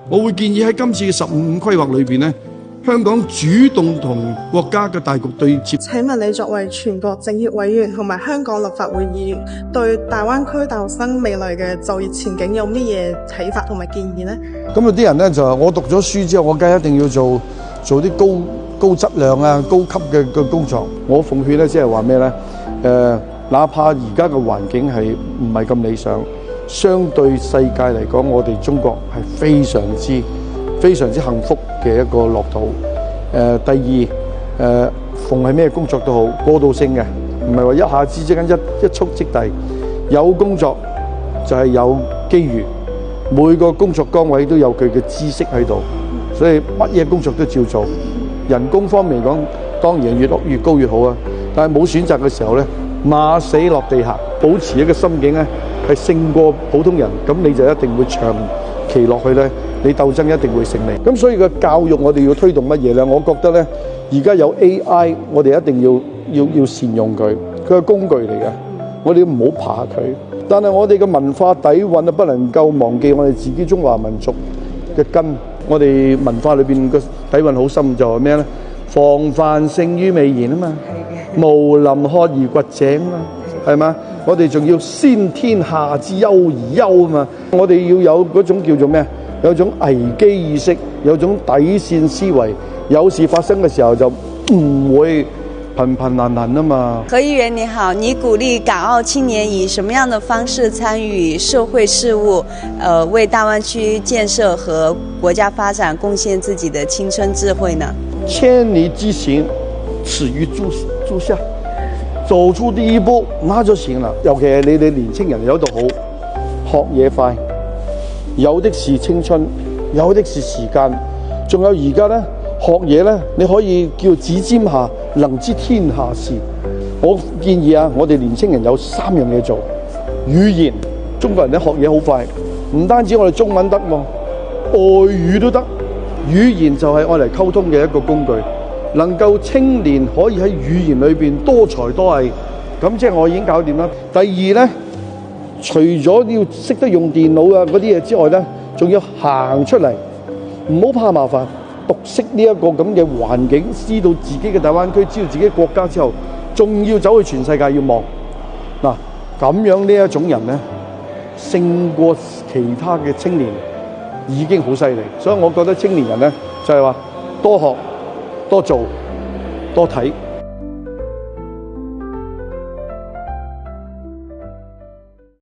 我會建議喺今次嘅15規劃裏邊呢，香港主動同國家嘅大局對接。請問你作為全國政協委員同埋香港立法會議員，對大灣區大學生未來嘅就業前景有乜嘢睇法同埋建議呢？咁有啲人呢，就話我讀咗書之後，我梗係一定要做啲高質量啊、高級嘅工作。我奉勸咧，即係話咩呢？哪怕而家嘅環境係唔係咁理想，相對世界嚟講，我哋中國係非常之幸福嘅一個樂土。第二，逢係咩工作都好，過渡性嘅，唔係話一下子之間一觸即遞。有工作就係有機遇，每個工作崗位都有佢嘅知識喺度，所以乜嘢工作都照做。人工方面嚟講，當然越高越好啊。但係冇選擇嘅時候咧，馬死落地行，保持一個心境咧係勝過普通人，咁你就一定會長期落去咧，你鬥爭一定會勝利。咁所以個教育我哋要推動乜嘢咧？我覺得咧，而家有 AI， 我哋一定要善用佢，佢係工具嚟嘅，我哋唔好怕佢。但係我哋嘅文化底蘊啊，不能夠忘記我哋自己中華民族嘅根。我哋文化裏邊個底蘊好深，就係咩咧？防範勝於未然啊嘛，無林渴而掘井啊嘛，係嘛？我哋仲要先天下之憂而憂啊嘛，我哋要有嗰種叫做咩？有種危機意識，有種底線思維，有事發生嘅時候就唔會頻頻難難啊嘛。何議員你好，你鼓勵港澳青年以什麼樣的方式參與社會事務，為大灣區建設和國家發展貢獻自己的青春智慧呢？千里之行，始於足下，走出第一步那就行了。尤其係你哋年青人有度好，學嘢快，有的是青春，有的是時間，仲有而家呢，學嘢呢，你可以叫指尖下能知天下事。我建議啊，我哋年青人有3樣嘢做。語言，中國人咧學嘢好快，唔單止我哋中文得喎，外語都得。語言就係愛嚟溝通嘅一個工具，能夠青年可以喺語言裏邊多才多藝，咁即係我已經搞掂啦。第二呢，除咗要識得用電腦啊嗰啲嘢之外呢，仲要行出嚟，唔好怕麻煩，讀識呢一個咁嘅環境，知道自己嘅大灣區，知道自己國家之後，仲要走去全世界要望。嗱，咁樣呢一種人呢，勝過其他嘅青年已經好犀利，所以我覺得青年人呢，就係話多學、多做、多睇。